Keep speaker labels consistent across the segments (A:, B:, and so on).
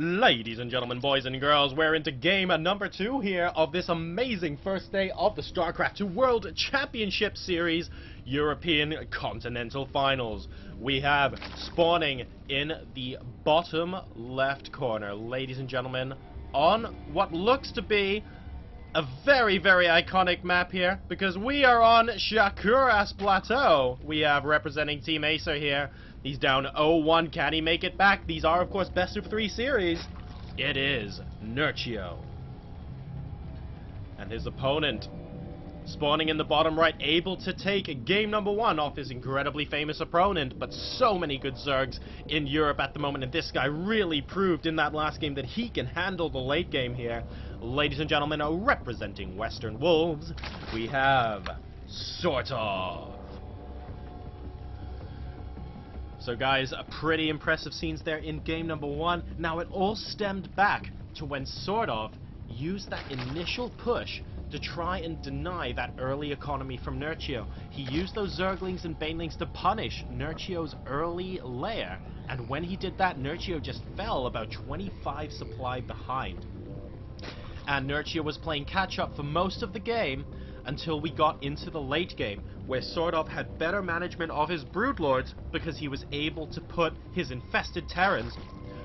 A: Ladies and gentlemen, boys and girls, we're into game number 2 here of this amazing first day of the StarCraft 2 World Championship Series European Continental Finals. We have spawning in the bottom left corner, ladies and gentlemen, on what looks to be a very, very iconic map here, because we are on Shakuras Plateau. We have representing Team Acer here. He's down 0-1. Can he make it back? These are, of course, best of 3 series. It is Nerchio. And his opponent, spawning in the bottom right, able to take game number 1 off his incredibly famous opponent. But so many good Zergs in Europe at the moment, and this guy really proved in that last game that he can handle the late game here. Ladies and gentlemen, representing Western Wolves, we have SortOf. So guys, pretty impressive scenes there in game number 1. Now it all stemmed back to when SortOf used that initial push to try and deny that early economy from Nerchio. He used those Zerglings and Banelings to punish Nerchio's early lair, and when he did that, Nerchio just fell about 25 supply behind. And Nerchio was playing catch-up for most of the game until we got into the late game, where SortOf had better management of his Broodlords because he was able to put his infested Terrans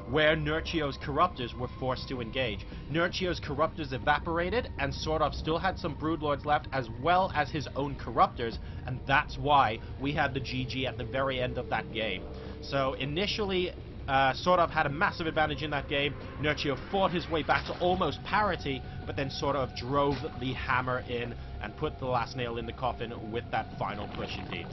A: where Nerchio's Corruptors were forced to engage. Nerchio's Corruptors evaporated, and SortOf still had some Broodlords left, as well as his own Corruptors, and that's why we had the GG at the very end of that game. So initially, SortOf had a massive advantage in that game. Nerchio fought his way back to almost parity, but then SortOf drove the hammer in and put the last nail in the coffin with that final push indeed.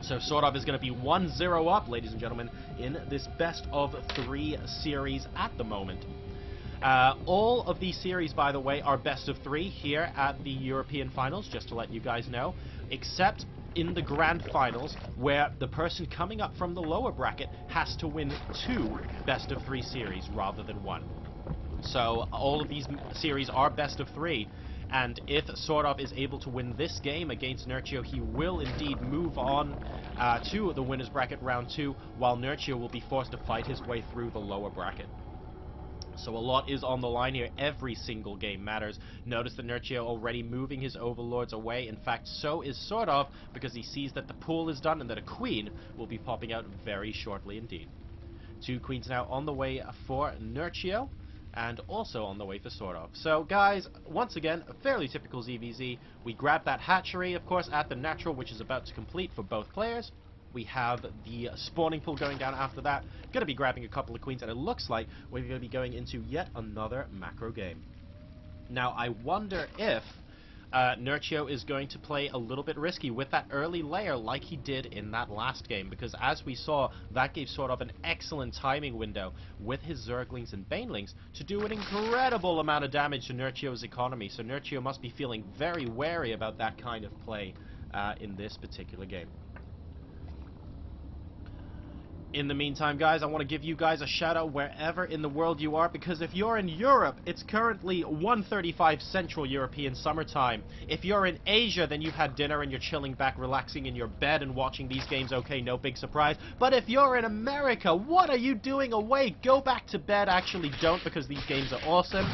A: So SortOf is going to be 1-0 up, ladies and gentlemen, in this best of 3 series at the moment. All of these series, by the way, are best of 3 here at the European Finals, just to let you guys know, except in the Grand Finals, where the person coming up from the lower bracket has to win 2 best of 3 series rather than 1. So all of these series are best of 3. And if SortOf is able to win this game against Nerchio, he will indeed move on to the winner's bracket round 2, while Nerchio will be forced to fight his way through the lower bracket. So a lot is on the line here. Every single game matters. Notice that Nerchio already moving his overlords away. In fact, so is SortOf, because he sees that the pool is done and that a queen will be popping out very shortly indeed. 2 queens now on the way for Nerchio, and also on the way for SortOf. So guys, once again, a fairly typical ZVZ. We grab that hatchery, of course, at the natural, which is about to complete for both players. We have the spawning pool going down after that. Going to be grabbing a couple of queens, and it looks like we're going to be going into yet another macro game. Now, I wonder if Nerchio is going to play a little bit risky with that early layer like he did in that last game, because as we saw, that gave SortOf an excellent timing window with his Zerglings and Banelings to do an incredible amount of damage to Nerchio's economy. So Nerchio must be feeling very wary about that kind of play in this particular game. In the meantime, guys, I want to give you guys a shout out wherever in the world you are, because if you're in Europe, it's currently 1:35 Central European summertime. If you're in Asia, then you've had dinner and you're chilling back, relaxing in your bed and watching these games. Okay, no big surprise. But if you're in America, what are you doing awake? Go back to bed. Actually, don't, because these games are awesome.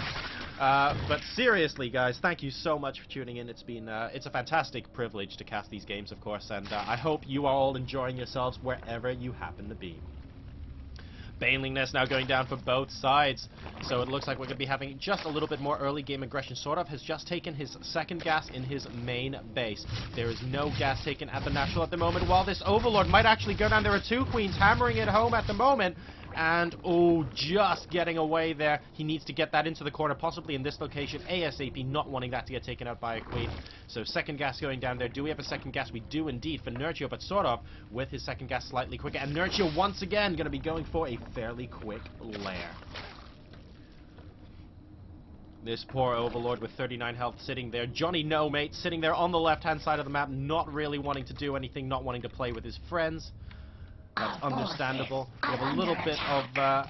A: But seriously, guys, thank you so much for tuning in. It's been it's a fantastic privilege to cast these games, of course, and I hope you are all enjoying yourselves wherever you happen to be. Baneling Nest now going down for both sides, so it looks like we're going to be having just a little bit more early game aggression. SortOf has just taken his second gas in his main base. There is no gas taken at the natural at the moment, while this Overlord might actually go down. There are 2 queens hammering it home at the moment. And, oh, just getting away there. He needs to get that into the corner, possibly in this location, ASAP, not wanting that to get taken out by a queen. So second gas going down there. Do we have a second gas? We do indeed for Nerchio, but SortOf with his second gas slightly quicker. And Nerchio once again going to be going for a fairly quick lair. This poor Overlord with 39 health sitting there. Johnny No Mate sitting there on the left-hand side of the map, not really wanting to do anything, not wanting to play with his friends. That's understandable. We have a little bit of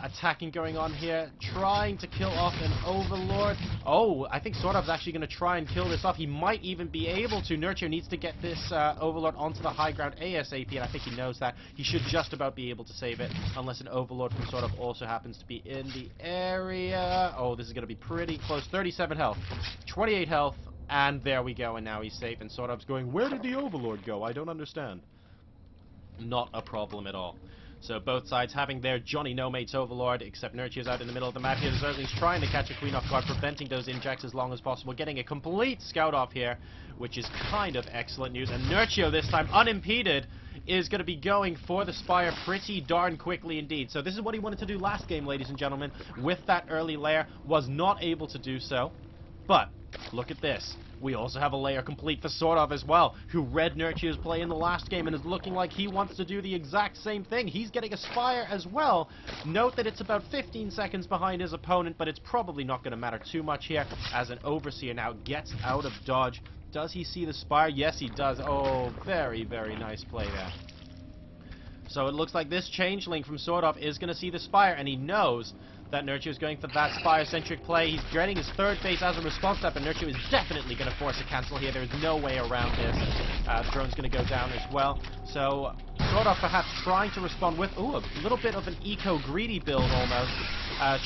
A: attacking going on here, trying to kill off an Overlord. Oh, I think SortOf's actually going to try and kill this off. He might even be able to. Nerchio needs to get this Overlord onto the high ground ASAP, and I think he knows that. He should just about be able to save it, unless an Overlord from SortOf also happens to be in the area. Oh, this is going to be pretty close. 37 health, 28 health, and there we go, and now he's safe, and SortOf's going, where did the Overlord go? I don't understand. Not a problem at all. So both sides having their Johnny No-Mates Overlord, except Nerchio's out in the middle of the map here. The Zergling's trying to catch a Queen off guard, preventing those injects as long as possible, getting a complete scout off here, which is kind of excellent news. And Nerchio, this time unimpeded, is going to be going for the Spire pretty darn quickly indeed. So this is what he wanted to do last game, ladies and gentlemen, with that early lair. Was not able to do so, but look at this. We also have a layer complete for SortOf as well, who read Nerchio's play in the last game and is looking like he wants to do the exact same thing. He's getting a Spire as well. Note that it's about 15 seconds behind his opponent, but it's probably not going to matter too much here, as an Overseer now gets out of dodge. Does he see the Spire? Yes, he does. Oh, very, very nice play there. So it looks like this Changeling from SortOf is going to see the Spire, and he knows that Nerchio is going for that Spire-centric play. He's getting his third base as a response to that, but Nerchio is definitely going to force a cancel here. There is no way around this. The drone's going to go down as well. So SortOf perhaps trying to respond with, ooh, a little bit of an eco-greedy build almost.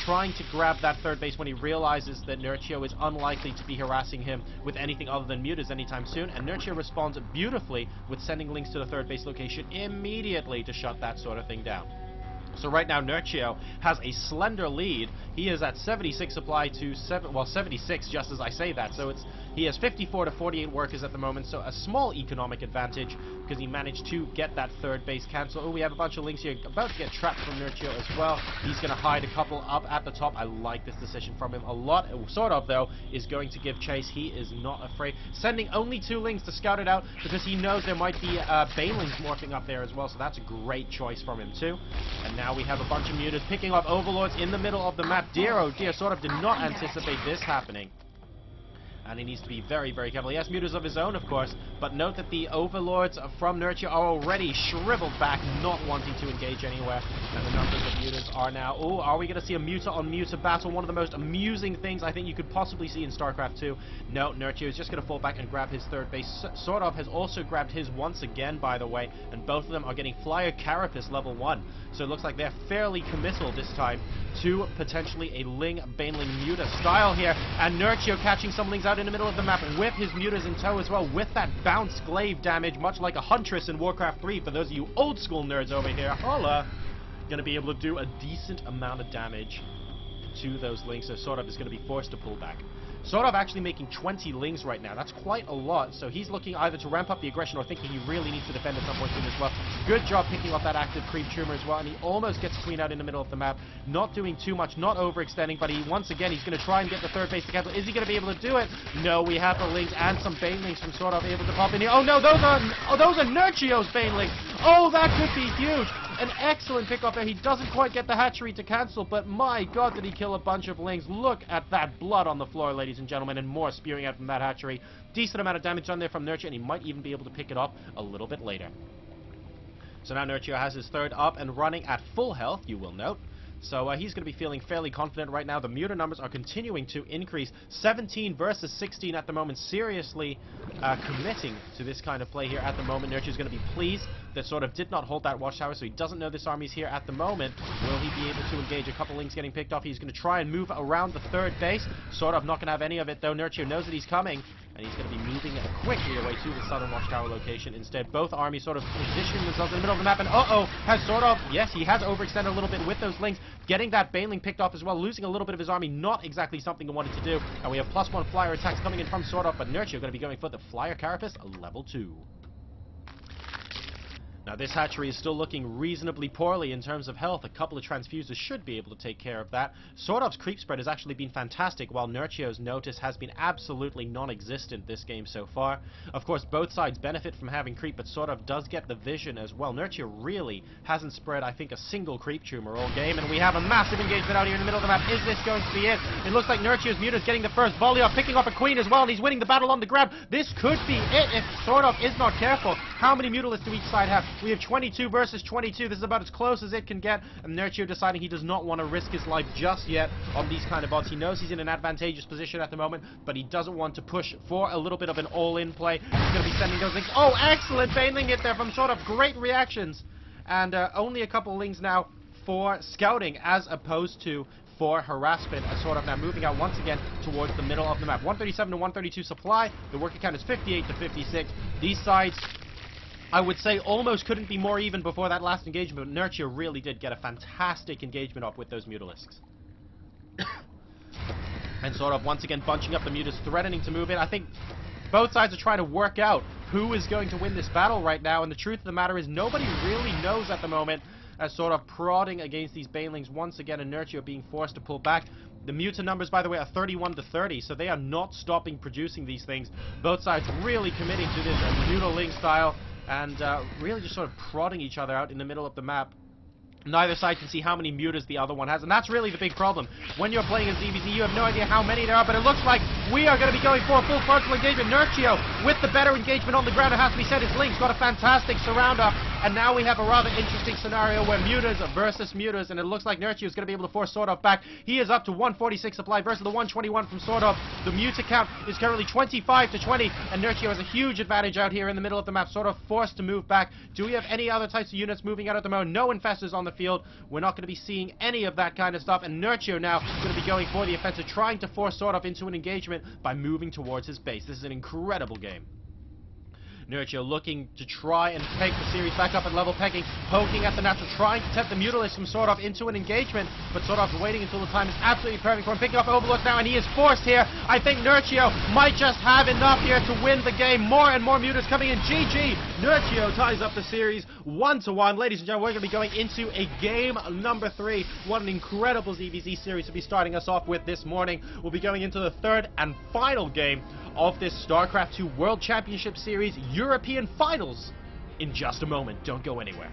A: Trying to grab that third base when he realizes that Nerchio is unlikely to be harassing him with anything other than mutas anytime soon. And Nerchio responds beautifully with sending links to the third base location immediately to shut that sort of thing down. So right now, Nerchio has a slender lead. He is at 76 supply to 76 just as I say that. So he has 54 to 48 workers at the moment. So a small economic advantage because he managed to get that third base cancel. Oh, we have a bunch of links here about to get trapped from Nerchio as well. He's going to hide a couple up at the top. I like this decision from him a lot. SortOf, though, is going to give chase. He is not afraid. Sending only 2 links to scout it out because he knows there might be Banelings morphing up there as well. So that's a great choice from him too. And now we have a bunch of mutas picking up Overlords in the middle of the map. Dear, oh dear, SortOf did not anticipate this happening. And he needs to be very, very careful. He has mutas of his own, of course, but note that the Overlords from Nerchio are already shriveled back, not wanting to engage anywhere. And the numbers of mutas are now... Oh, are we going to see a muta-on-muta battle? One of the most amusing things I think you could possibly see in StarCraft 2. No, Nerchio is just going to fall back and grab his third base. SortOf has also grabbed his once again, by the way, and both of them are getting Flyer Carapace level 1. So it looks like they're fairly committal this time to potentially a Ling Baneling Muta style here. And Nerchio catching some Lings out in the middle of the map with his mutas in tow as well, with that bounce glaive damage, much like a Huntress in Warcraft 3, for those of you old school nerds over here. Holla! Gonna be able to do a decent amount of damage to those Lings, so SortOf is gonna be forced to pull back. SortOf actually making 20 Lings right now. That's quite a lot, so he's looking either to ramp up the aggression or thinking he really needs to defend at some point soon as well. Good job picking off that active creep tumor as well, and he almost gets Queen out in the middle of the map. Not doing too much, not overextending, but once again, he's going to try and get the third base to cancel. Is he going to be able to do it? No, we have the Lings and some Banelings from SortOf able to pop in here. Oh no, those are Nerchio's Banelings! Oh, that could be huge! An excellent pickoff there. He doesn't quite get the hatchery to cancel, but my god, did he kill a bunch of Lings. Look at that blood on the floor, ladies and gentlemen, and more spewing out from that hatchery. Decent amount of damage done there from Nerchio, and he might even be able to pick it up a little bit later. So now Nerchio has his third up and running at full health, you will note. So he's going to be feeling fairly confident right now. The muta numbers are continuing to increase. 17 versus 16 at the moment. Seriously committing to this kind of play here at the moment. Nerchio's going to be pleased that SortOf did not hold that watchtower, so he doesn't know this army's here at the moment. Will he be able to engage? A couple Lings getting picked off. He's going to try and move around the third base. SortOf not going to have any of it, though. Nerchio knows that he's coming, and he's going to be moving quickly away to the southern watchtower location. Instead, both armies sort of positioning themselves in the middle of the map, and has SortOf, yes, he has overextended a little bit with those Lings, getting that Baneling picked off as well, losing a little bit of his army, not exactly something he wanted to do. And we have +1 flyer attacks coming in from SortOf, but Nerchio going to be going for the Flyer Carapace level 2. Now this hatchery is still looking reasonably poorly in terms of health. A couple of transfusers should be able to take care of that. SortOf's creep spread has actually been fantastic, while Nerchio's notice has been absolutely non-existent this game so far. Of course, both sides benefit from having creep, but SortOf does get the vision as well. Nerchio really hasn't spread, I think, a single creep tumor all game, and we have a massive engagement out here in the middle of the map. Is this going to be it? It looks like Nerchio's Muta's getting the first volley off, picking up a Queen as well, and he's winning the battle on the grab. This could be it if SortOf is not careful. How many Mutalisks do each side have? We have 22 versus 22. This is about as close as it can get. And Nerchio deciding he does not want to risk his life just yet on these kind of bots. He knows he's in an advantageous position at the moment, but he doesn't want to push for a little bit of an all-in play. He's going to be sending those links. Oh, excellent bailing it there from SortOf. Great reactions. And only a couple links now for scouting as opposed to for harassment, as SortOf now moving out once again towards the middle of the map. 137 to 132 supply. The worker count is 58 to 56. These sides, I would say, almost couldn't be more even before that last engagement. Nerchio really did get a fantastic engagement up with those Mutalisks. And SortOf once again bunching up the Mutas, threatening to move in. I think both sides are trying to work out who is going to win this battle right now, and the truth of the matter is nobody really knows at the moment, as SortOf prodding against these banelings once again, and Nerchio being forced to pull back. The Muta numbers, by the way, are 31 to 30, so they are not stopping producing these things. Both sides really committing to this Mutaling style, and really just sort of prodding each other out in the middle of the map. Neither side can see how many mutas the other one has, and that's really the big problem. When you're playing as ZVZ, you have no idea how many there are, but it looks like we are going to be going for a full frontal engagement. Nerchio, with the better engagement on the ground, it has to be said, his Link's got a fantastic surround up, and now we have a rather interesting scenario where mutas versus mutas, and it looks like Nerchio is going to be able to force SortOf back. He is up to 146 supply versus the 121 from SortOf. The muta count is currently 25 to 20, and Nerchio has a huge advantage out here in the middle of the map. SortOf forced to move back. Do we have any other types of units moving out at the moment? No infestors on the field. We're not going to be seeing any of that kind of stuff, and Nerchio now going to be going for the offensive, trying to force SortOf into an engagement by moving towards his base. This is an incredible game. Nerchio looking to try and take the series back up at level, pegging, poking at the natural, trying to tempt the Mutalist from SortOf into an engagement, but SortOf waiting until the time is absolutely perfect for him, picking up Overlook now, and he is forced here. I think Nerchio might just have enough here to win the game. More and more Mutas coming in. GG! Nerchio ties up the series 1-1. Ladies and gentlemen, we're going to be going into a game number 3. What an incredible ZVZ series to be starting us off with this morning. We'll be going into the third and final game of this StarCraft 2 World Championship Series European Finals in just a moment. Don't go anywhere.